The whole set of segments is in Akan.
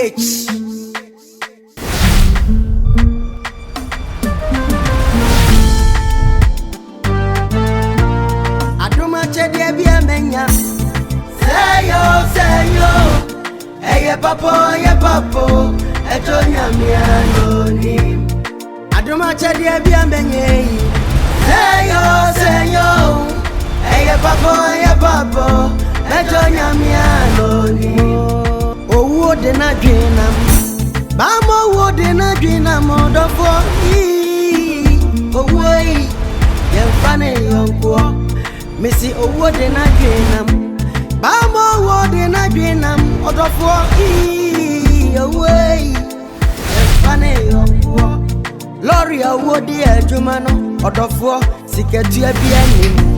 H. Aduma chedi bi amenya. Say yo. Hey papo. Eto nyame anoni. Aduma chedi bi amenya. Say yo. Hey papo. Eto nyame anoni. Owo de na dwenam. Bamo wo de na dwenam odofo. Owo yi. Yemfane yonko. Missy owo de na dwenam. Bamo wo de na dwenam odofo. Owo yi. Yemfane yonko. Lori owo de adwuma no odofo siketu abi anim.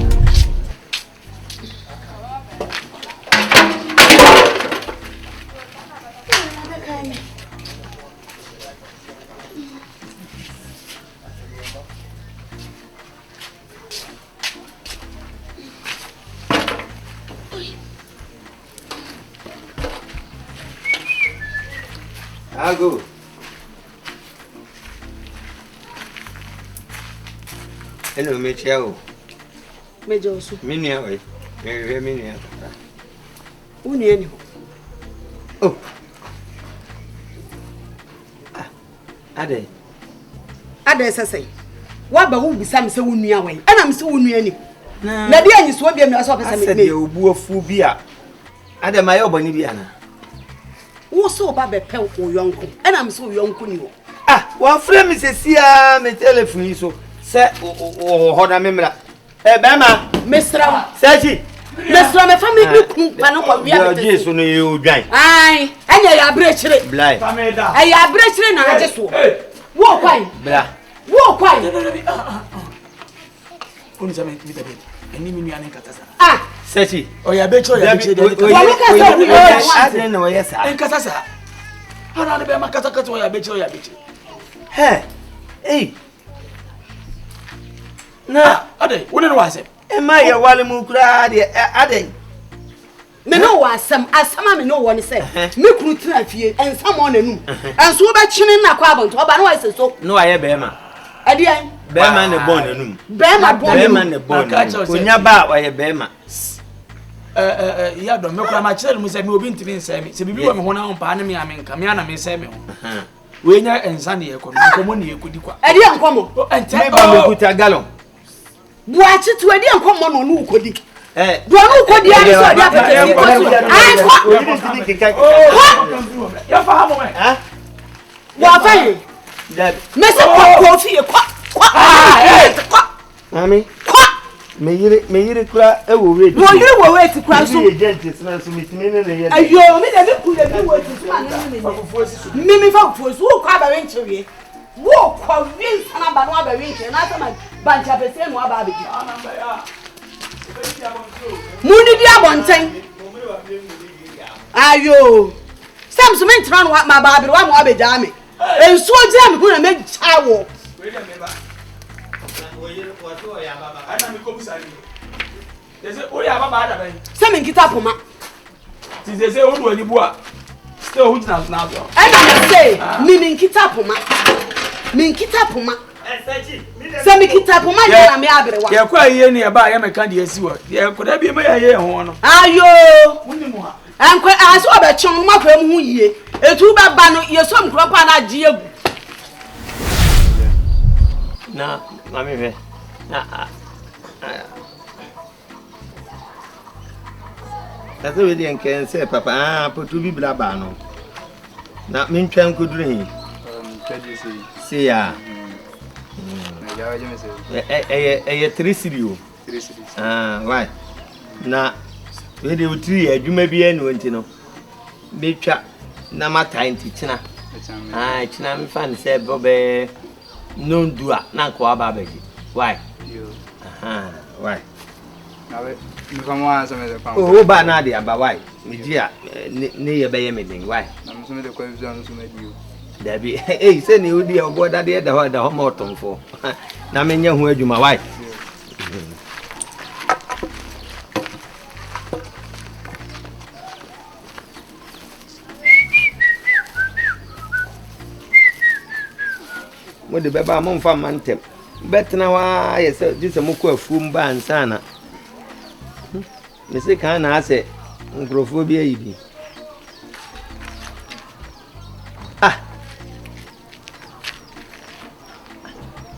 Ago. Hello, Michelle. Major Su. Minia, very minia. Union. Oh. Ade. Ade say. What ba who be some say unia way. And I'm so union. Na dia nyi so bia me so pesa me. Ade obu afu bia. Ade ma yo boni bia na. Wo so ba be pe wo yonko. And I'm so yonko ni wo. Ah, wa frame me sesia me telephone so. Se o hoda memra. Bema, Mestra. Seji. Mestra me family ku pa no kwa bia me. Jesu no ye odwan. Ai, anya ya brechire. Blai. Ai ya brechire na aje so. Wo kwai. Bla. Wo kwai. Kuni zame mi dabe. Eni mi anu nkata sa. Ah, Seji. O ya becho ya beche de. Ade na wo yesa. Nkata sa. Ana de be makata kata o ya beche o ya beche. He. Eh. Na, ade, woni no wase. E ma ye wale mu kura de ade. me no wasam asama me no woni se. Me kunu tira fie ensam on nanum. Enso wo be chine na kwa abonto oba na wase so. No aye be ma. Ade an. Be ma ne bon nanum. Be ma bon. Be ma ne bon. Onya ba aye be ma. Ya do me kura ma chire mu se me obi ntimi nse me. Se bibi wo me ho na ho pa na me amenka me ana me nse me ho. We nya ensa ne ye ko nkomo ne ye kodi kwa. Ade an komo. Me ba me kuta galon. Buachi tu ade an komo no no ukodi. Do no ukodi ani so ade apete ko so. Ai ko. Ya fa ha mo me. Wa fa yi. Dad. Me se ko fie kwa. Mami. Me yire kura e wo we. Wo yire wo we ti kura so. Me agent na so mitimi ne ye. Ayo me de ku de bi wo ti so na ne. Me fa fuosi wo kwa ba renchewe. Wo kwa win sana ba no ba renche na sama bancha pese no aba abiji. Muni di abonten. Ayo. Sam so me tran wa ma ba abiri wa mo abeja me. Enso gira me ku na me chawo. Some in kita poma. Say o do ani bua. Stay o hujina na so. I don't say me kita poma. Me kita poma. Some kita poma ya me abrewa. Ya kwa ye ne ba ya meka de asiwo. Ya koda bi ma ya ye ho no. Ayo. Woni mu ha. Ankwe aso obechon ma kwa mu yie. Etu ba ba no yesom kropa na gie egu. Na mami ve. Na. That's the way they can say, Papa, put to be blabba no. Na min twan kudure hin. See ya. Eh 3 cedi. Why? Na we dey utri adwuma bi enu nti no. Betwa na mata nti kina. Kina me fan say bobe no ndua na ko aba baji. Why? Why? Oh, ba na dia ba why? Me dia ne ye be ye me den why? I'm so me the question so me you. Dabi say ne odi obo da de da ho motonfo. Na me nya ho adwuma why? mo de beba mo mfa mantem betna wa yese dise mo ko afuum ba ansana me se kan na ase nkrofo bi ayi bi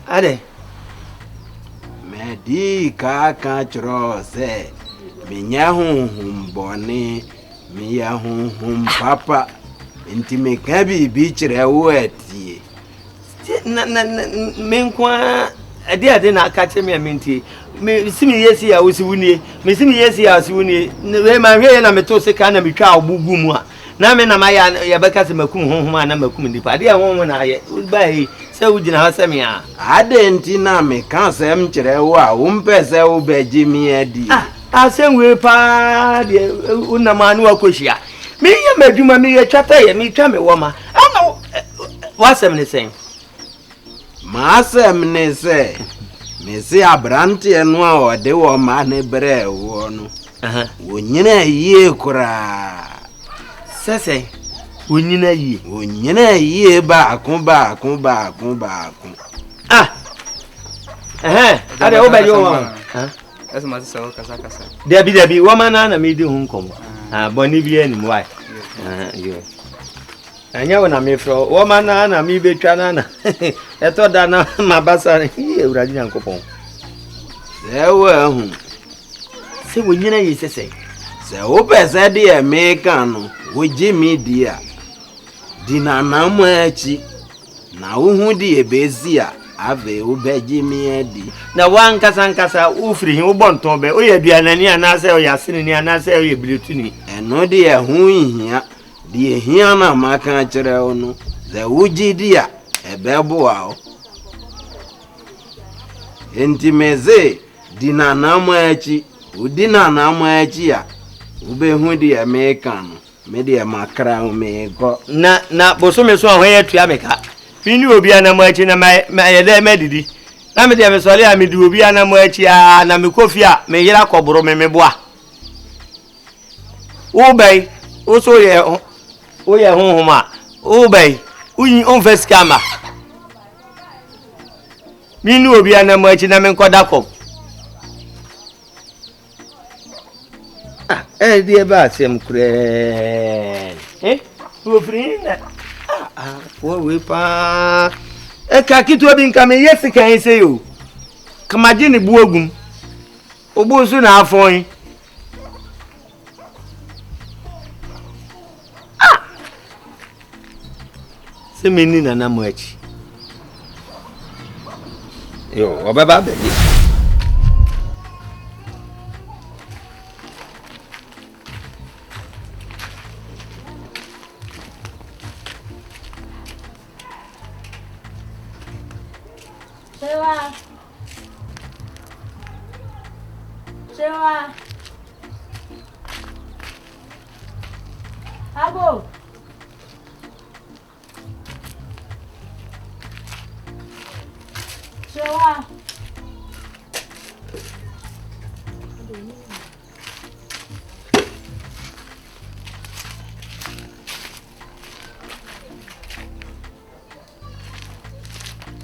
ade medi ka chro se menya honhom bone meya honhom papa enti me ka bi kire wo atie na menkwa ade na aka che me amenti me simi yesi ya osiwunie me simi yesi ya osiwunie we ma hwe na meto se ka na metwa obugu mu a na me na ma ya beka se makum honhom na makum ndipa ade honhom na ye bai se ugina ha se me a ade enti na me ka se m kire wo a wo mpese wo beji mi adi asem we pa de unamanu akohia me ye maduma me ye twata ye me twa me woma ana wasem ne sen masem ne se me se abrante no a ode wo ma ne bre wo no wonyina yie kura sese wonyina yie ba akun ade wo ba yo wa asa ma se kasa Debi woma na me di hu nkom boni bi anim why yo anya wona me fro woma na me betwa na eto da na mabasa e uradi nyankopon se wonyina yi sese se wo pese de me kan no wo ji mi dia dinana mu achi na wo hu di ebezi a ave wo beji mi edi na wankasa ufiri hin wo bonton be o ye duanani anase o yasini ni anase o ye biletuni eno de hu hia de hia na maka kire wo no ze wo ji dia ebebo a o entimeze dinana mu achi udinana mu achi a wo be hu di America no me de makra o me go na bosome so ho ye tua meka fini obi anam achi na ma ye de medidi na me de me sole a me di obi anam achi a na me kofi a me yira koboro me boa o bai o so ye honhoma o bai uyin on face camera mini obi anam achi na me nkoda kom die ba asem kure o frina we pa ka kitu obi nka me yesi kan se yo kamaje ne buogum obusu na afon se meni na na moachi yo obaba be Shewa. Abo. Shewa.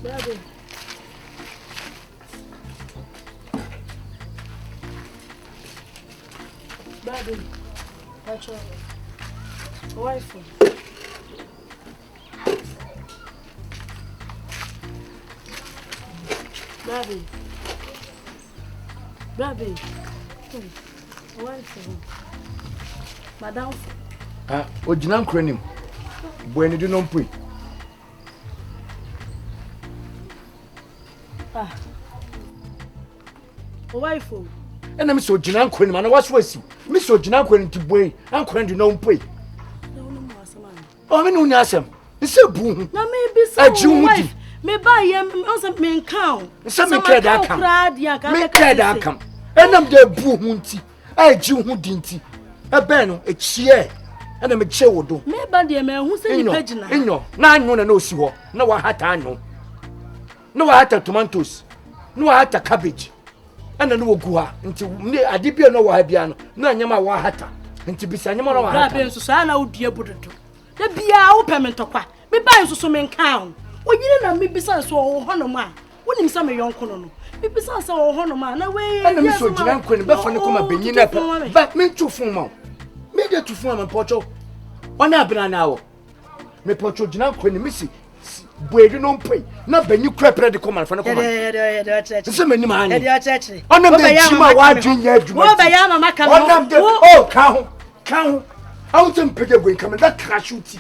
Baby. Baby, what's your wife? Baby, wife. Madam. Ojinan krenim. Bueni do non pui. Wife. Ena mi so jinan krenim ana waso asi. Mi so jinan krenim ti buen. An krenim do non pui. O me no nya asem. Se bu hu. Na me bi say wife. Me ba ye on me count. Se me care da kam. Me care da kam. Enam de bu hu nti. Ji hu di nti. Ebe no echie. Ena me che wodo. Me ba de me hu se ni pagina. Enyo. Na anyo na osi ho. Na wa hata anyo. Na wa hata tomatoes. Na wa hata cabbage. Ena no wogu ha. Nti ne ade bia no wa ha bia no. Na anyama wa hata. Nti bisa anyama no wa hata. Bra be nso sa na odua bododo. Da bia wo pe me ntokwa. Me ba nso so me count. oyire na me bisa so wo hono ma wonim sa me yonko no me bisa sa wo hono ma na we ana me so gina nko ne be fa ne koma benyi na ba me tu fun ma me de tu fun ma pocho ona abina na wo me pocho gina nko ne misi buedu no mpai na benyi krepre de koma fa ne koma se me ni ma anya ona me chima wa dwenya adwuma wo ba ya mama ka ona de oh ka ho I want to pick a going come that crash uti.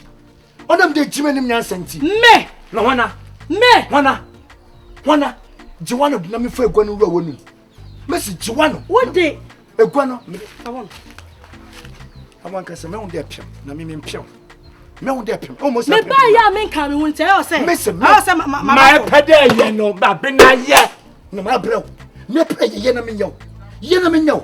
On them de Jimmy Nyansanti. Me! No wana. Me! Wana. Joanna na me for gwanu ro wonu. Messi Joanna. What day? E gwanu. I want ka se me on de piem. Na me piem. Me on de piem. Almost. Me ba ya me kan me won say o say. Messi. I say my pede ye no ba be na ye. No ma bro. Me pede ye na me nyaw. Ye na me nyaw.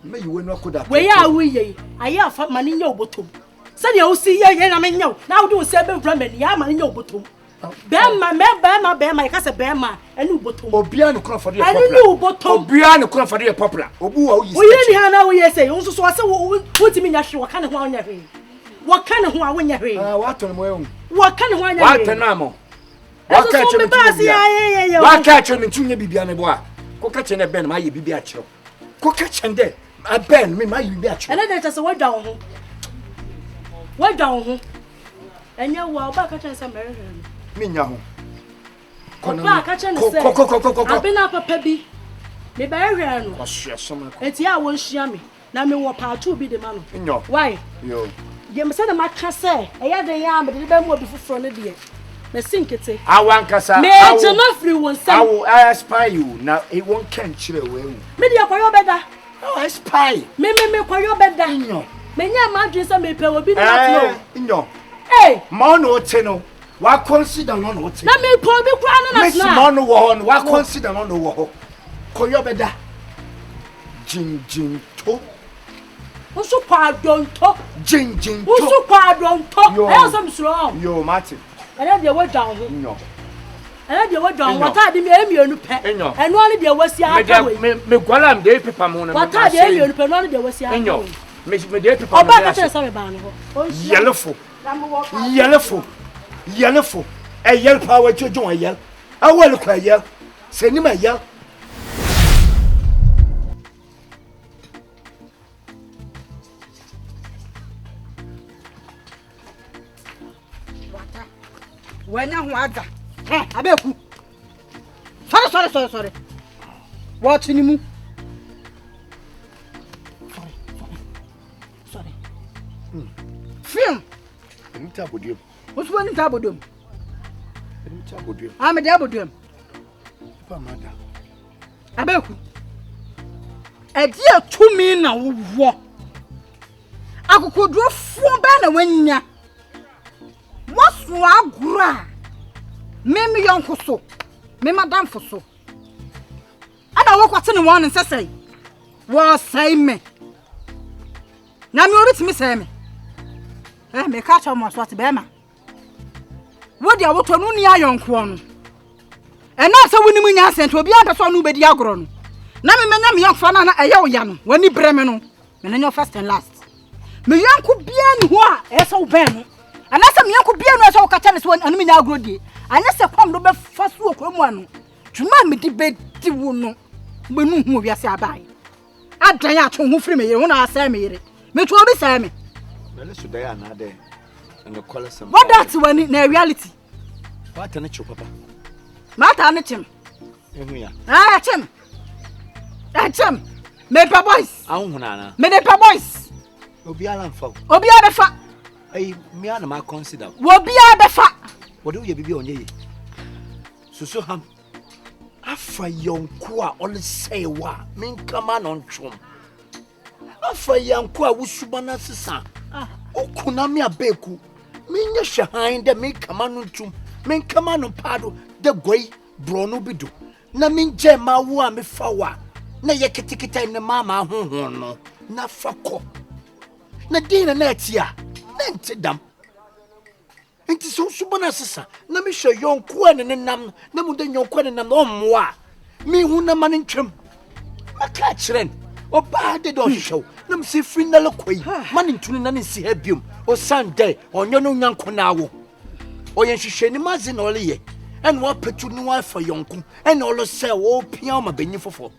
Me you no koda we ya we ye aya fa mani nya obotom se de o si ye na me nya na wo do se be mfra mani ya mani nya obotom be ma ya ka se be ma eni obotom obia ne kro fode eni obotom obia ne kro fode popular obu wa uyi o ye ni ha na wo ye se wo so se wo ti mi nya hwe wo ka ne ho anya hwe wo ka ne ho a wo nya hwe wa to ne mo ehu wo ka ne ho anya hwe wa tena mo wa ka che me ya wa ka che me tunye bibia ne bo a ko ka che ne ben ma ye bibia che ko ka che nde Ben, me my you be at you. And then just what down home. What down home? And you were back at some American. Me now. Back at I've been up a pebby. Me bury it's ya won't share me. Now me what part to be the man. Why? You said my cassette. I had a yam, but the more before front of the me sink it. I want Cassa. Me enough free one. I will aspire you. Now it won't can't chill away. Media for your better. Oh, I spy. Me kwa yo beda. Me nya ma dwen se me pe obi na no. Hey, mono teno. Wa consider no no teno. Na me po obi kwa na Miss mono wo no wa consider no no wo. Ko yo beda. Jin to. Usu kwa donto. Jin to. Usu kwa donto. I am strong. Yo, Martin. And dey we down. No. And dey we down. What are the me emienu pe. And no only dey wasi aka we. Me gwala am dey paper mo na. What are the emienu pe no only dey wasi aka. Enyo. Me dey paper mo. Oba ka tell say ba no ho. Yellowful. A yell power to join a yell. I will look a yell. Send him a yell. When I want that. Abeku. Sorry. What in you? Sorry. Film. What's one in Tabodum? I'm a Dabodum. Abeku. A dear 2 men now walk. I could draw 4 banner when ya. What's wrong? Me young for so. Me madam for so. And I walk what's in the one and say, was say me. Now me already me say me. Me catch almost what bema. What you want to know near young one? And now so when you mean sent to be a person who be the agron. Now me young fan and a young when you bremeno, and then your first and last. Me young could be anywhere, so ben. And as some young could be anywhere, so catch one and me now good. Unless a pump over first walk one. To man me debate the wound. But no move your sabai. I try out to move from me when I say me. Me to be say me. Well, today another and the color some. What that's when in reality? What an itch, papa. Matter on him. At him. Me pa boys. I don't know. Me pa boys. Obiara mfa. Obiara befa. Ay, me ana ma consider. Obiara befa. What do you be on ye? So ham. Afa yonko a only say wa. Min come on chum. Afa yonko a wusubana sisa. Okuna me abeku. Min ye shahan de min come on chum. Min come on pado de goy brono bidu. Na min je ma wo a me fawa. Na ye kitikita ne mama honhon no. Na fako. Na dina na tia. Nenti dam. Enti so subana sisa na me hwe yonko ne nenam na mu de yonko ne nam no mmoa me hu na mane ntwem aka kiren oba de do hwew na me se free na lekoi mane ntunu na ne si ha biom o sande onyo no nyanko na wo yen hwehwe ni mazi na ole ye en wo petu ni wa fa yonku en ole se wo pia ma benyi fofo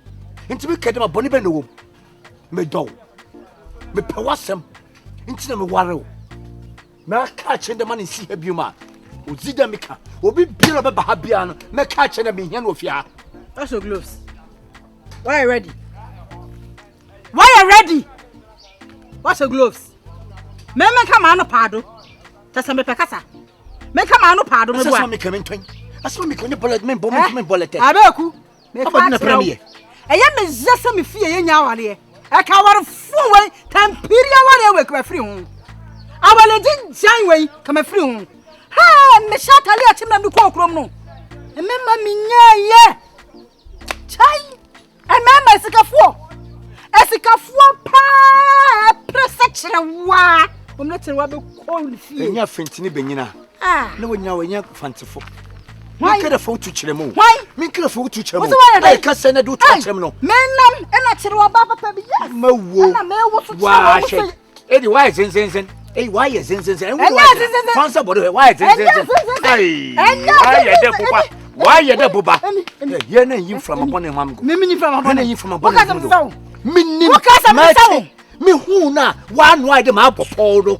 nti me kede ma boni be no wo me do me pe wasem nti na me ware wo me aka chende man si ha biuma ozida meka obi biro be ba ha bia no me ka chende me hia no ofia. What's your gloves? Why are you ready? Why are you ready? What's your gloves? Me come on pado. Tasa me pekasa. Me come on pado me bua. Asama me come twin. Asama me konye bullet me bomb me bullet. Abeku. Me ka na premier. Eya me zesa me fie ye nya wale. E ka ware fun we tampiria wale we ka free hu. Awale din jan we ka me free hu. Ha me shatale atim na me ko okrom no. E me ma me nya ye. Chai. E me ma esikafuo pa presechere wa. Omletere wa be ko fie. Enya fentini benyina. Na wonya fantefo. Why? Minka da fotu chiremu. Why? Minka da fotu chiremu. Why ka sene do to chiremu no. Menam ena chire wa baba pa bi yes. Mawo. Na mewo so chire. Edi why zen. Why is zen. Fansa bodo why zen. Hey. Why you there buba? Ye na yin from abone mam go. Me from abone. Na yin from abone go. Minnim. Me hu na wa no ide ma popo do.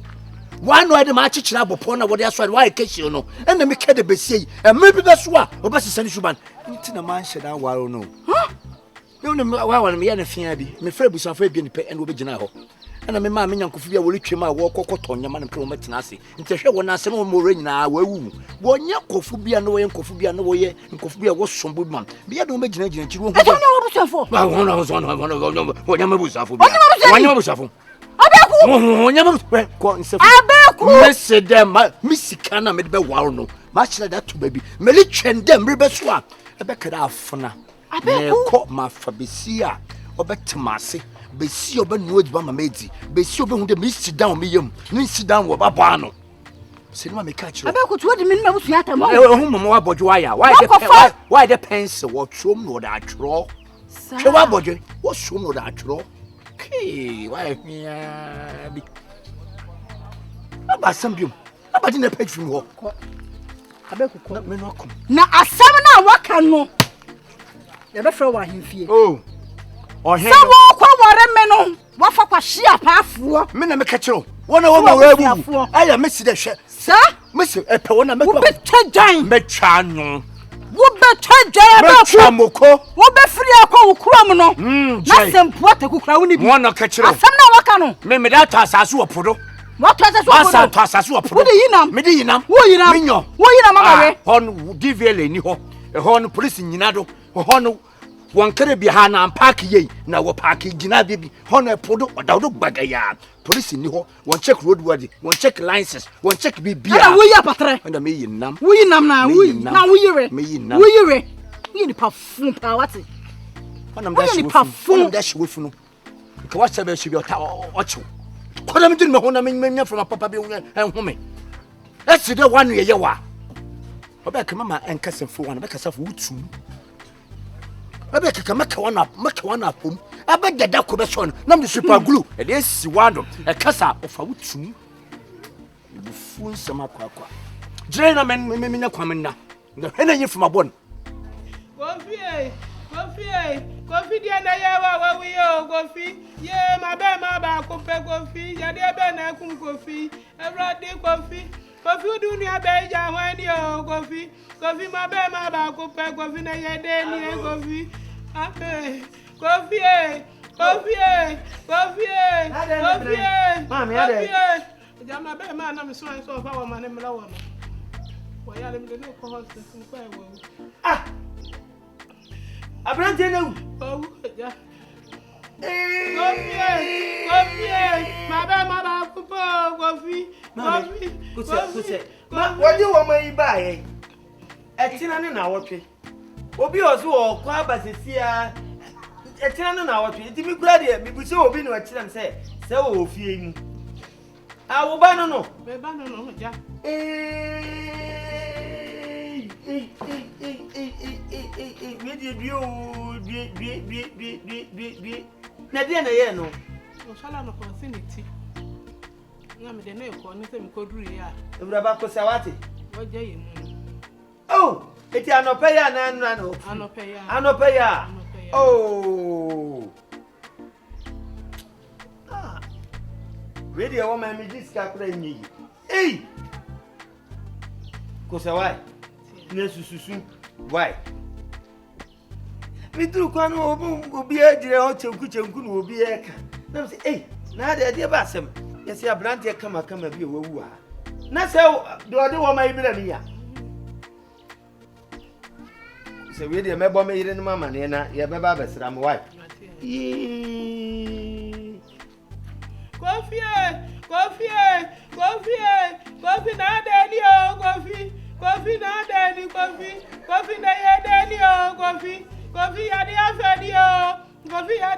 Wa no ide ma chichira popo na wode aso why kesi no. Na me kede besie. E me bi beso a obesese ni suban. Nti na man hye da waro no. Me no wa wa me ya na fia bi. Me fra busa fa bi ni pe na obegina ho. Na me ma me nyankofu bi a wole twem a wo kokoto nyama na pe wo matina ase. Nti hwe wo na ase no mo re nyina wa wu. Wo nya kofu bi a no wo ye nkofu bi a no wo ye nkofu bi a wo sombo bi man. Bi ya do me gina chiri wo hu. E nya wo busafo. Wa wo nya me busafo bi. Wo nya me busafo. Abeku. Wo nya me ko nsefo. Abeku. Me se dem me sika na me de be waro no. Ma chira da to baby. Me li twem dem re be so a. E be kada afona. Abeku. Ko ma fa besi a obetemase. Besi oba no ediba mama edi besi oba hu de me sit down me yam ni sit down wo baba no se no me ka chiro Abeku to de me ma busu ata mo hu mama wa bojo why the pens wo trom no da atro hwe wa bojo wo som no da atro okay why me bi aba sambium aba di na page film ho Abeku ko me no kom na asam na waka no ye be fra wa himfie oh ohen sawo kwa wore me no wa fa kwa hia paafuo me na me ka chiro wona wo ma wabu aya me si de hwe sa me si epe wona me wo be twadan me twa no wo be twadan me twa moko wo be firi akwa wo kurom no na sempo atakukura wo ni bi wona ka chiro asam na waka no me da ta asase wo podo what was that asa to asase wo podo wo de yinam me de yinam wo yinam minyo wo yinam amawe hon DVL ni ho hon police nyina do hon won kare bi ha na park ye na wo park gina bi hon e podo odawdo gbagaya police ni ho won check road worthy won check licenses won check bibia na wo ya patre and me yinam wo yinam na wo yire me yinam wo yire wo ni perfume pa wati onam da shi wo funu ka wa sabe shi bi ota ocho koda me din me ho na me nya from papa bi hu me esi de one ye wa oba ka mama enkase fu wan be kasa fu utu abe kaka maka wana pom abe dada ko be so na me super glue e dey si wado e kasa ofa wutum e bu fu nsama kwa jire na men me nya kwam na hena yin from abon Kofi dia na ye wa wi yo Kofi ye ma ba ko pe Kofi ya de be na kum Kofi everyday Kofi du ni abe ja wan yo Kofi ma ba ko pe Kofi na ye de ni Kofi abe Kofi Mami ade jama be ma na me so fa wa ma ne mla wo no wo ya le me no ko hospital ko e wo ah Abrante não. Oh, já. Kofi. Maba kupo Kofi. Kuse. Ma wodi wo mai ba ye. Etina ne na wotwe. Obi ozo wo kwa basesia. Etina ne na wotwe. Enti mi kura de mi bu se obi no etina se wo ofie mu. Awo ba no. Be ba no ja. Na dia na ye no o sala no confinity na me de na e ko ni se mi ko duru ya ewura ba ko sawate Oh, it's Anopeya Nano. Anopeya. Oh. Ah. Radio woman, me this captain. Hey. Kosa why? Nesusu. Why? Me do kwanu obi ejire ho chenku no obi eka. Na say, hey, na de ba asem. Yes, ya brand kama bi owu ha. Na say do ode woman ibira mi ya. Say we dey mebo me yire no mama ne na ye beba besra me wife. Coffee na deni o coffee na deni coffee na ye deni o coffee ya di afedi o coffee na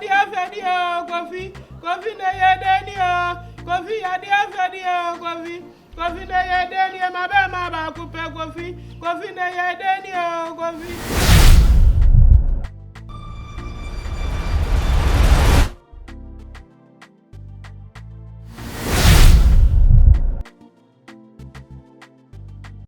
ye deni o coffee ya di afedi o coffee na ye deni ma be ma ba coupe coffee na ye deni o coffee